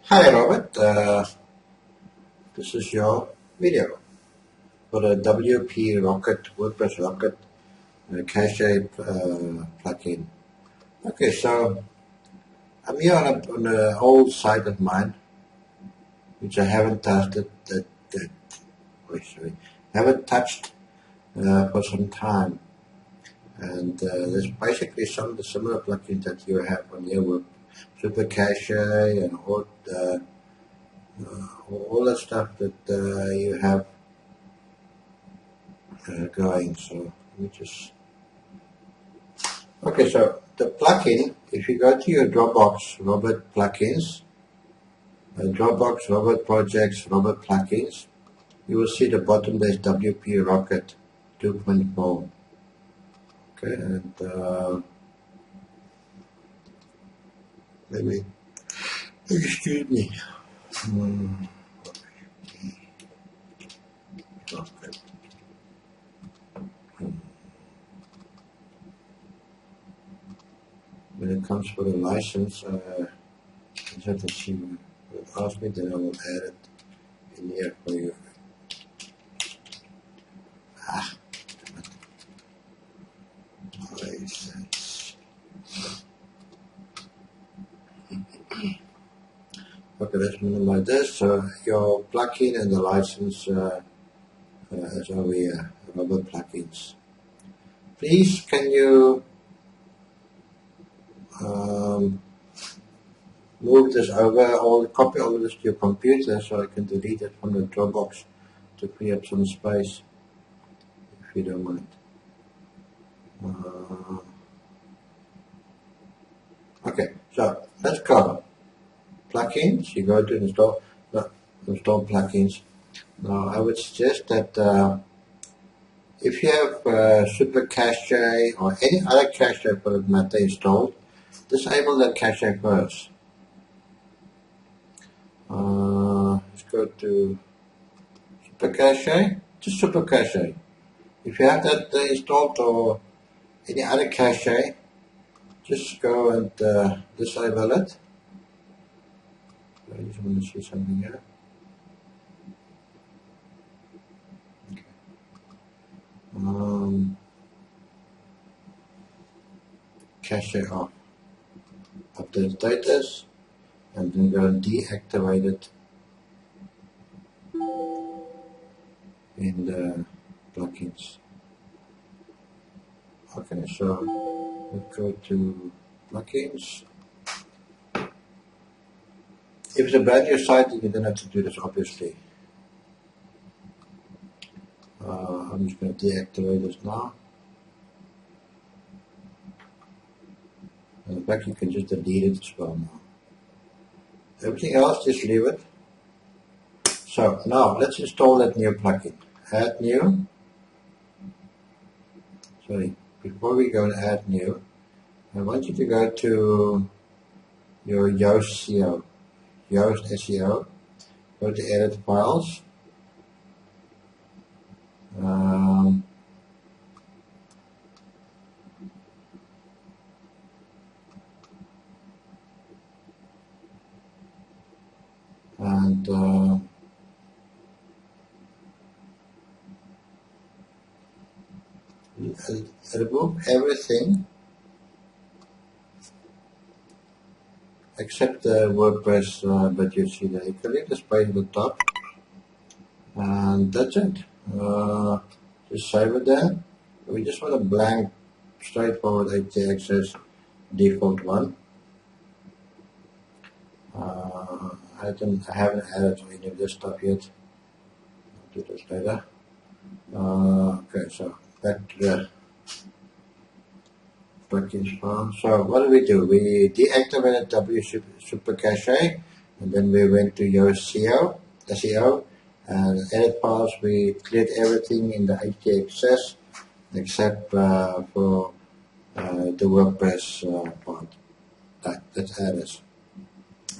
Hi Robert, this is your video for the WP Rocket, WordPress Rocket Cache plugin. Okay, so I'm here on an old site of mine, which I haven't haven't touched for some time. And there's basically some of the similar plugins that you have on your work, Super Cache and all the stuff that you have going. So let me just. Okay, so the plugin, if you go to your Dropbox Robert plugins, Dropbox Robert projects, Robert plugins, you will see the bottom there's WP Rocket 2.4. Okay, and let me, excuse me. Rocket. When it comes for the license, I just have to see what it asks me, then I will add it in here for you. License. Okay, let's minimize this. So your plugin and the license is over here, Robert plugins. Please, can you move this over or copy all of this to your computer so I can delete it from the Dropbox to free up some space, if you don't mind. Okay, so let's go. Plugins, you go to install plugins. Now I would suggest that if you have Super Cache or any other cache for that matter installed, disable that cache first. Let's go to Super Cache, just Super Cache. If you have that installed or any other cache, just go and disable it. I just want to see something here. Okay. Cache off. Update status, and then go and deactivate it in the plugins. Okay, so let's go to plugins. If it's a brand new site, then you don't have to do this, obviously. I'm just going to deactivate this now. And in fact, you can just delete it as well now. Everything else, just leave it. So now let's install that new plugin. Add new. Sorry, before we go and add new, I want you to go to your Yoast SEO. Yoast SEO. Go to edit files. And remove everything except the WordPress that you see there. You can leave the space at the top, and that's it. Just save it there. We just want a blank, straightforward htaccess default one. I haven't added any of this stuff yet. I'll do this later. Okay, so back to the plugins file. So what do? We deactivated WP Super Cache, and then we went to your SEO, and edit files. We cleared everything in the htaccess except for the WordPress part. That's added.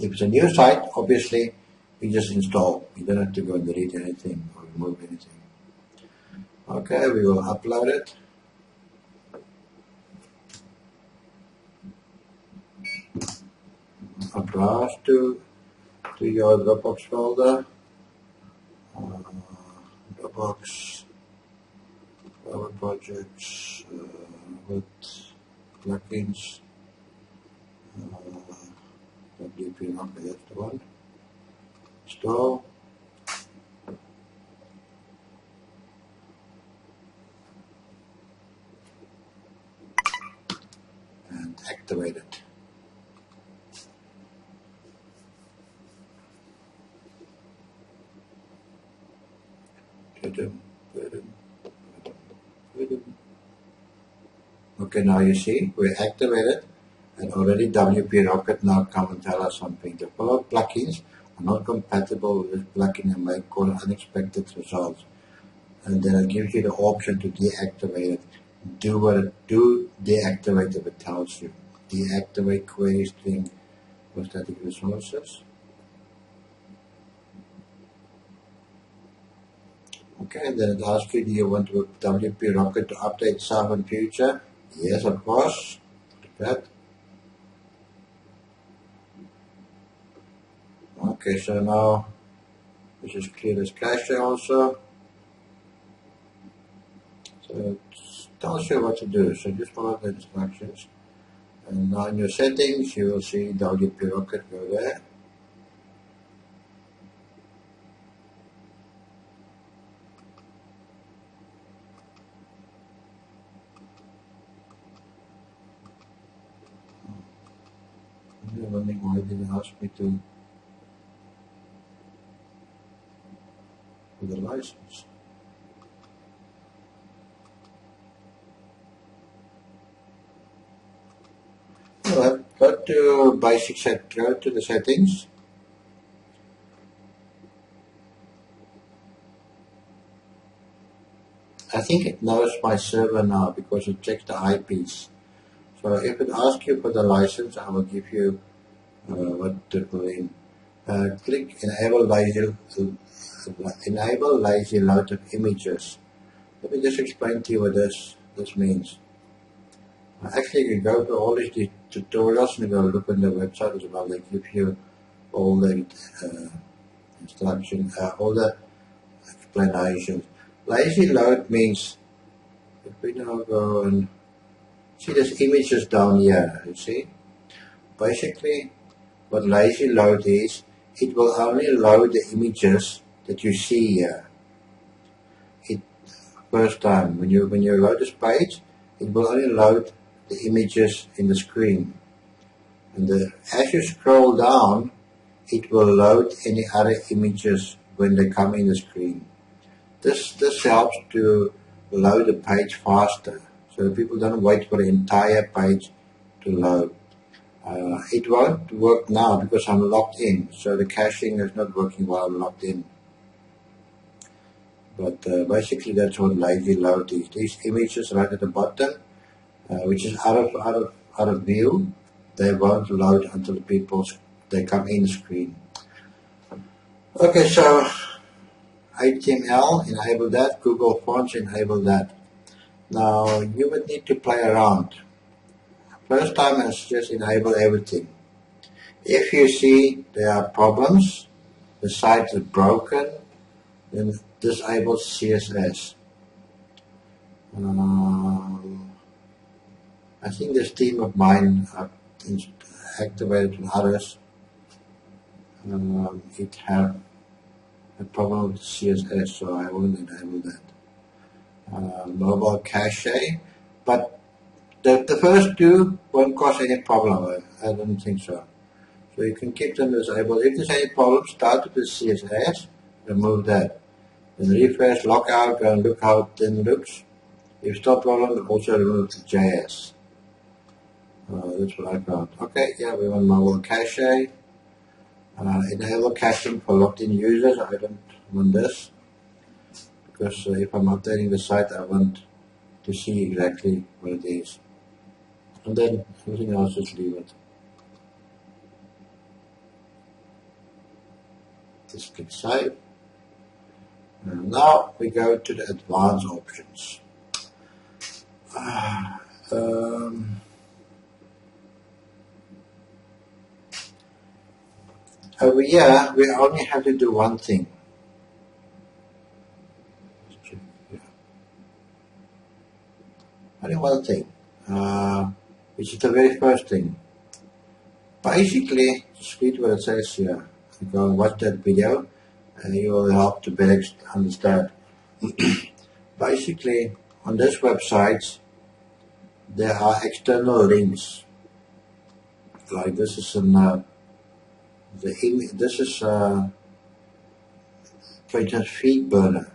If it's a new site, obviously, you just install. You don't have to go and delete anything or remove anything. Okay, we will upload it. A browse to to your Dropbox folder. Dropbox, our projects with plugins. WP Rocket, that's the one. Install. And activate it. Okay, now you see we activated and already WP Rocket now come and tell us something. The following plugins are not compatible with this plugin and may cause unexpected results. And then it gives you the option to deactivate it. Do deactivate if it tells you. Deactivate query string for static resources. Okay, then it asks you, do you want WP Rocket to update itself in future? Yes, of course. Like that. Okay, so now we just clear this cache also. So it tells you what to do. So just follow the instructions. And now in your settings, you will see WP Rocket go there. I'm wondering why it didn't ask me to for the license. Alright, go to basic set, go to the settings. I think it knows my server now because it checks the IPs. So if it asks you for the license, I will give you what to put in. Click enable lazy load of images. Let me just explain to you what this means. Actually, you can go to all these tutorials and go look on the website as well. They give you all the instructions, all the explanations. Lazy load means, if we now go and see there's images down here, you see? Basically, what lazy load is, it will only load the images that you see here. First time, when you load this page, it will only load the images in the screen. And as you scroll down, it will load any other images when they come in the screen. This helps to load the page faster, so people don't wait for the entire page to load. It won't work now because I'm logged in, so the caching is not working while I'm logged in. But basically that's what lazy load is. These images right at the bottom, which is out of view, they won't load until they come in screen. Okay, so HTML, enable that. Google Fonts, enable that. Now you would need to play around. First time I just enable everything. If you see there are problems, the site is broken, then disable CSS. I think this team of mine activated with others. It have a problem with CSS, so I won't enable that. Mobile cache, but the first two won't cause any problem. I don't think so. So you can keep them disabled. If there's any problem, start with the CSS, remove that. Then refresh, log out, go and look how it then looks. If stop problem, also remove the JS. That's what I found. Okay, yeah, we want mobile cache. Enable caching for logged-in users. I don't want this because if I'm updating the site, I want to see exactly what it is. And then everything else, just leave it. Just click save. And now we go to the advanced options. Over here, we only have to do one thing. Only one thing, which is the very first thing. Basically, just read what it says here. You go and watch that video, and you will help to better understand. Basically, on this website, there are external links. Like this is this is for instance FeedBurner.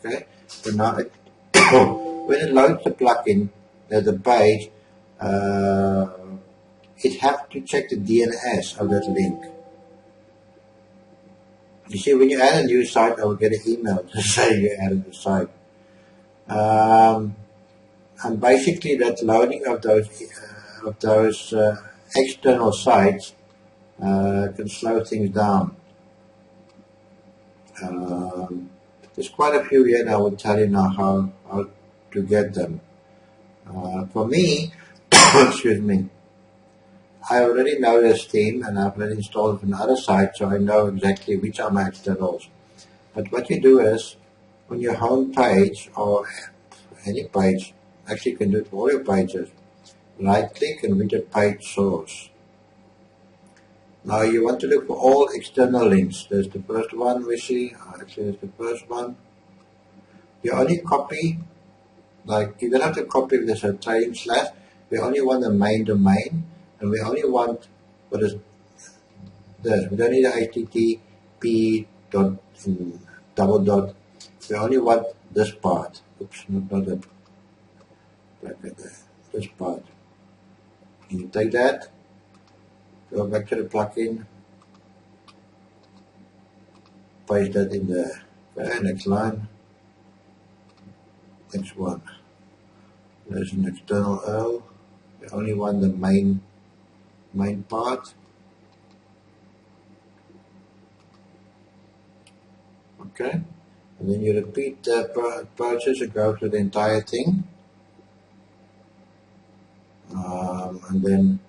Okay, so now when it loads the plugin, the page, it has to check the DNS of that link. You see, when you add a new site, I will get an email to say you added the site. And basically, that loading of those external sites can slow things down. There's quite a few here, and I will tell you now how to get them. For me, excuse me, I already know this theme, and I've already installed it from other sites, so I know exactly which are my externals. But what you do is, on your home page, or any page, actually you can do it for all your pages, right-click and read the page source. Now you want to look for all external links. There's the first one we see, actually there's the first one. You only copy, like you don't have to copy if there's a trading slash, we only want the main domain, and we only want what is this. We don't need a HTTP dot double dot. We only want this part. Oops, not that. Like this part. And you take that, go back to the plugin, paste that in there. Okay, next line. Next one. There's an external URL. We only want the main part. Okay, and then you repeat the process and go through the entire thing. And then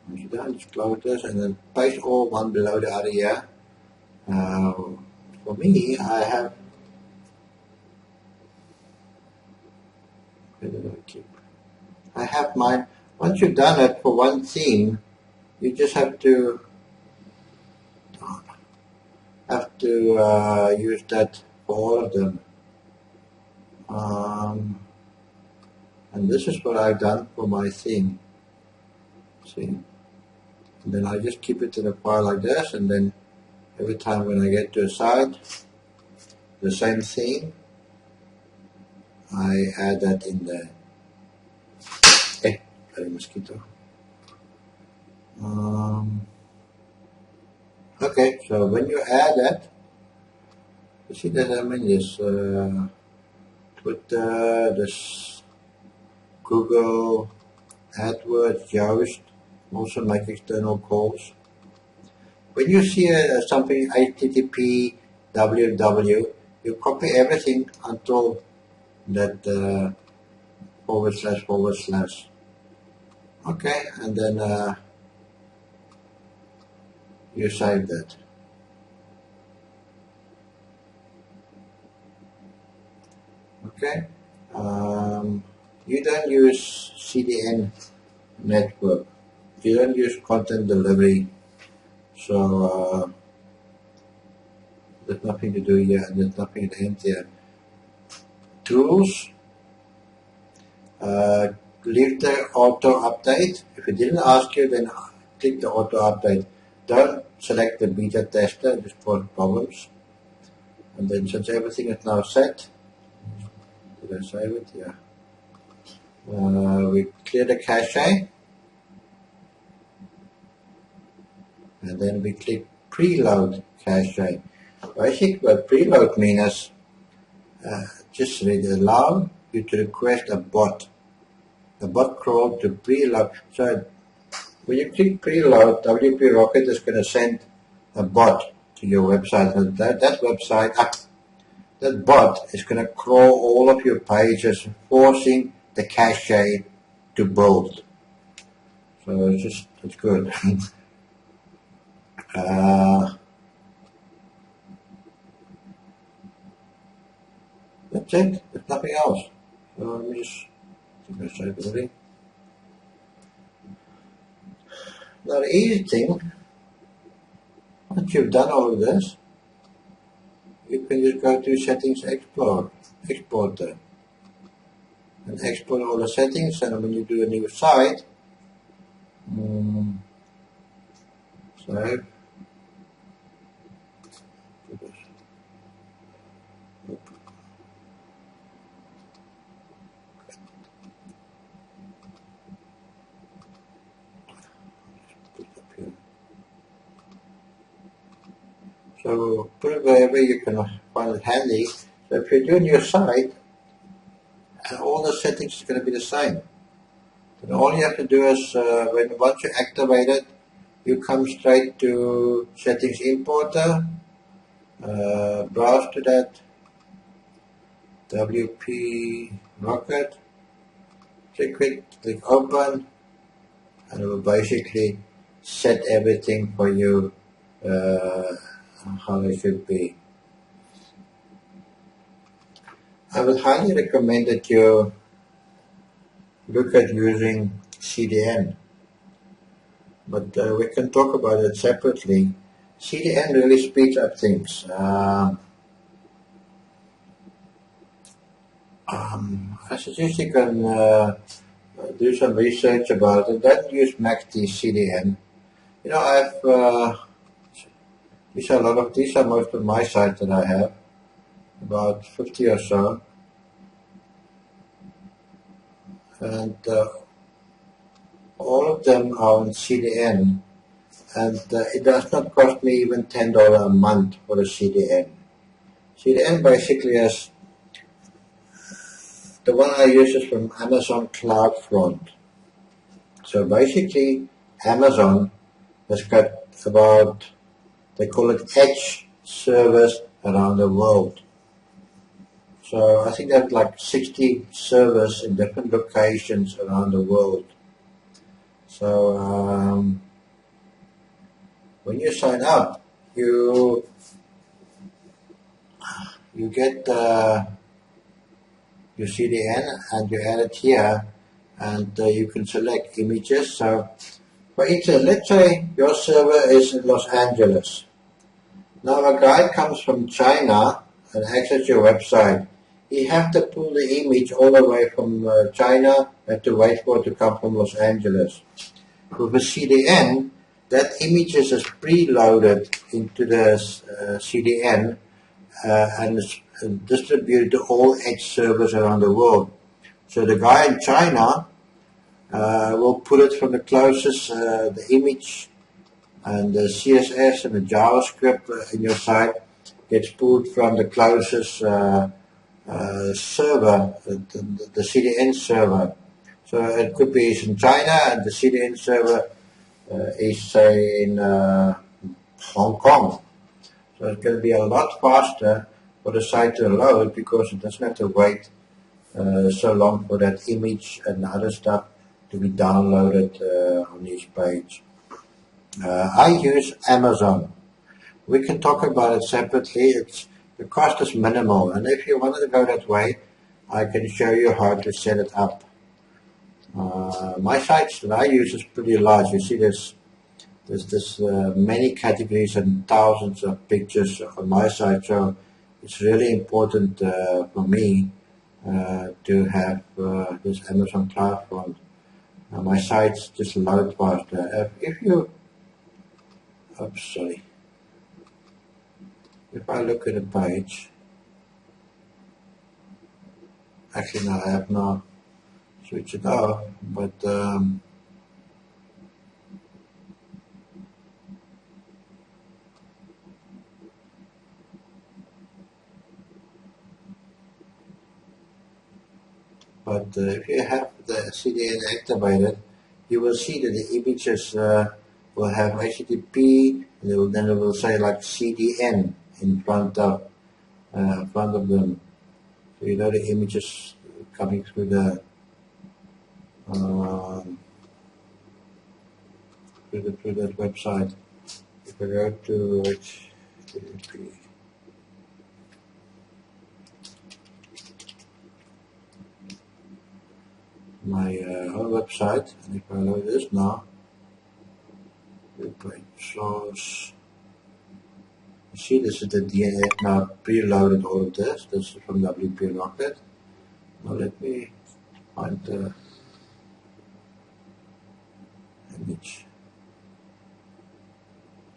once you're done, just close this and then paste all one below the other here. For me, I have. Where did I keep? I have mine. Once you've done it for one theme, you just have to use that for all of them. And this is what I've done for my theme. See? And then I just keep it in a file like this, and then every time when I get to a site, the same theme, I add that in there. Hey, got a mosquito. Okay, so when you add that, you see that I'm in this Twitter, this Google, AdWords, Yoast, also make external calls. When you see something HTTP, www, you copy everything until that // Okay, and then you save that. Okay, you don't use CDN network. You don't use content delivery. So there's nothing to do here, and there's nothing at the end there. Tools. Leave the auto update. If it didn't ask you, then click the auto update. Don't select the beta tester, just cause problems. And then since everything is now set, did I save it? Yeah. We clear the cache, and then we click preload cache. Basically, what preload means is just allow you to request a bot crawl to preload. So when you click preload, WP Rocket is going to send a bot to your website, and that website, that bot is going to crawl all of your pages, forcing the cache to build. So it's good. That's it. There's nothing else. So let me just save everything. Now the easy thing, once you've done all of this, you can just go to Settings Exporter, and export all the settings. And when you do a new site, save. So put it wherever you can find it handy. So if you're doing your site, and all the settings are going to be the same. And all you have to do is, once you activate it, you come straight to Settings Importer, browse to that WP Rocket, click open, and it will basically set everything for you how it should be. I would highly recommend that you look at using CDN, but we can talk about it separately. CDN really speeds up things. I suggest you can do some research about it. Don't use MACD CDN. You know, these are most of my sites that I have, about 50 or so, and all of them are on CDN, and it does not cost me even $10 a month for a CDN. CDN basically is the one I use is from Amazon CloudFront. So basically, Amazon has got about, they call it edge servers around the world. So I think they have like 60 servers in different locations around the world. So when you sign up, you get your CDN and you add it here, and you can select images. So for instance, let's say your server is in Los Angeles. Now a guy comes from China and access your website. He have to pull the image all the way from China and to wait for it to come from Los Angeles. With a CDN, that image is preloaded into the CDN and is distributed to all edge servers around the world. So the guy in China will pull it from the closest, the image and the CSS and the JavaScript in your site gets pulled from the closest server, the CDN server. So it could be in China and the CDN server is, say, in Hong Kong. So it's going to be a lot faster for the site to load because it doesn't have to wait so long for that image and other stuff to be downloaded on this page. I use Amazon. We can talk about it separately. The cost is minimal, and if you wanted to go that way, I can show you how to set it up. My sites that I use is pretty large. You see there's many categories and thousands of pictures on my site, so it's really important for me to have this Amazon CloudFront. My sites just load faster. If I look at a page, actually no, I have not switched it off, but if you have the CDN activated, you will see that the images will have HTTP, and then it will say like CDN in front of them. So you know the images coming through the through that website. If If I go to HTTP, my own website, and if I load this now, source. You see, this is the DNF now preloaded all of this. This is from WP Rocket. Now let me find the image.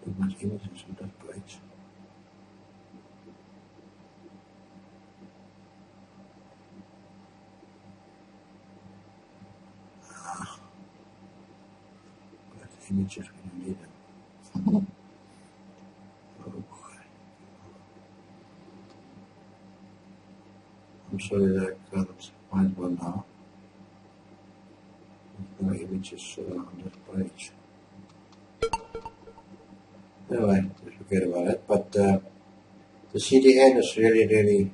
Too much images on that page. But images when you need them. Oh boy. I'm sorry that I can't find one now. There's no images on that page. Anyway, just forget about it. But the CDN is really,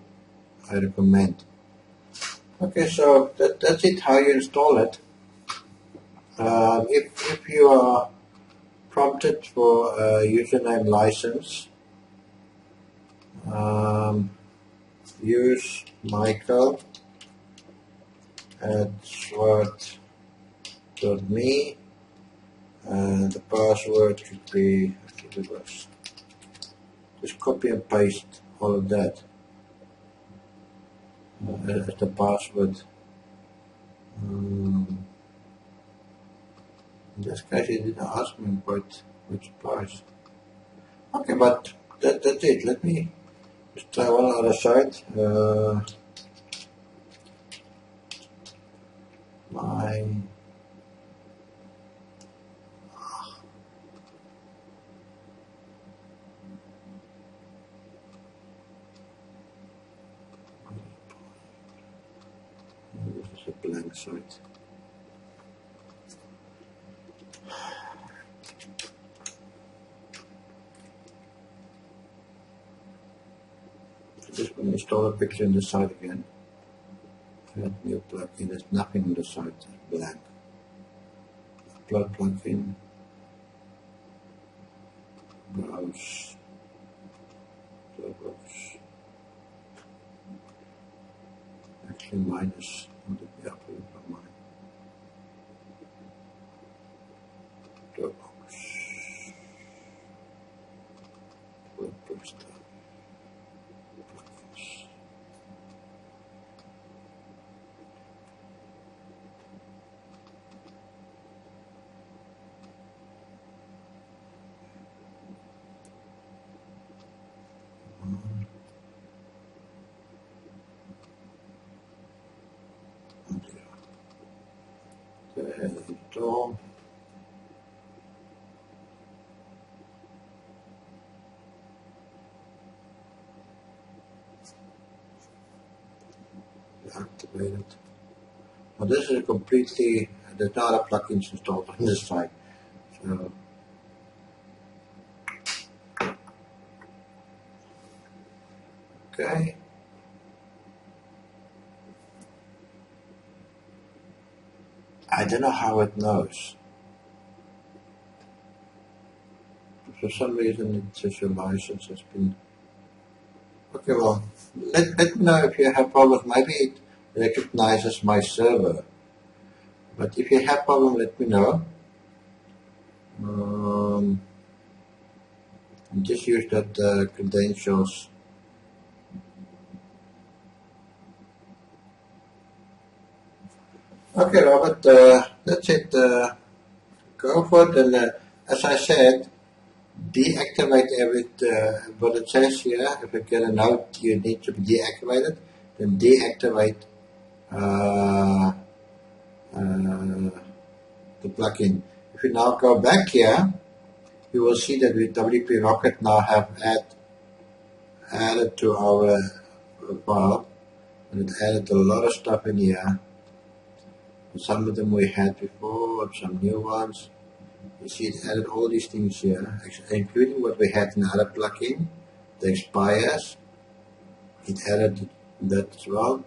I recommend. Okay, so that's it, how you install it. If you are prompted for a username license, use Michael at sword.me, and the password should be, just copy and paste all of that as the password. In this case, he didn't ask me, I'm quite surprised. Okay, but that's it. Let me just try one other site. This is a blank site. Just going to install a picture in the site again. Add new plugin. There's nothing on the site. It's blank. Upload plugin. Browse. Browse. Actually, mine is not be uploaded by mine. Dropbox. WordPress. Install. Activate it. Now this is a completely, there's not a plugins installed on this side. So okay. I don't know how it knows. For some reason it says your license has been. Okay, well, let me know if you have problems. Maybe it recognizes my server. But if you have problems, let me know. And just use that credentials. Okay, Robert, that's it. Go for it. And as I said, deactivate what it says here. If you get a note you need to be deactivated, then deactivate the plugin. If you now go back here, you will see that we WP Rocket now have added to our file, and it added a lot of stuff in here. Some of them we had before, some new ones. You see it added all these things here, including what we had in the other plugin, the expires. It added that as well.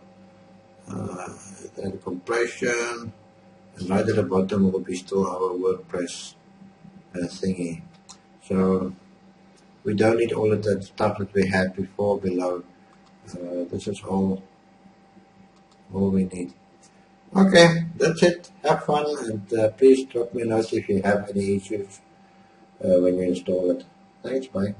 It added compression, and right at the bottom will be still our WordPress thingy. So We don't need all of that stuff that we had before below. This is all we need. Okay, that's it. Have fun, and please drop me a note if you have any issues when you install it. Thanks, bye.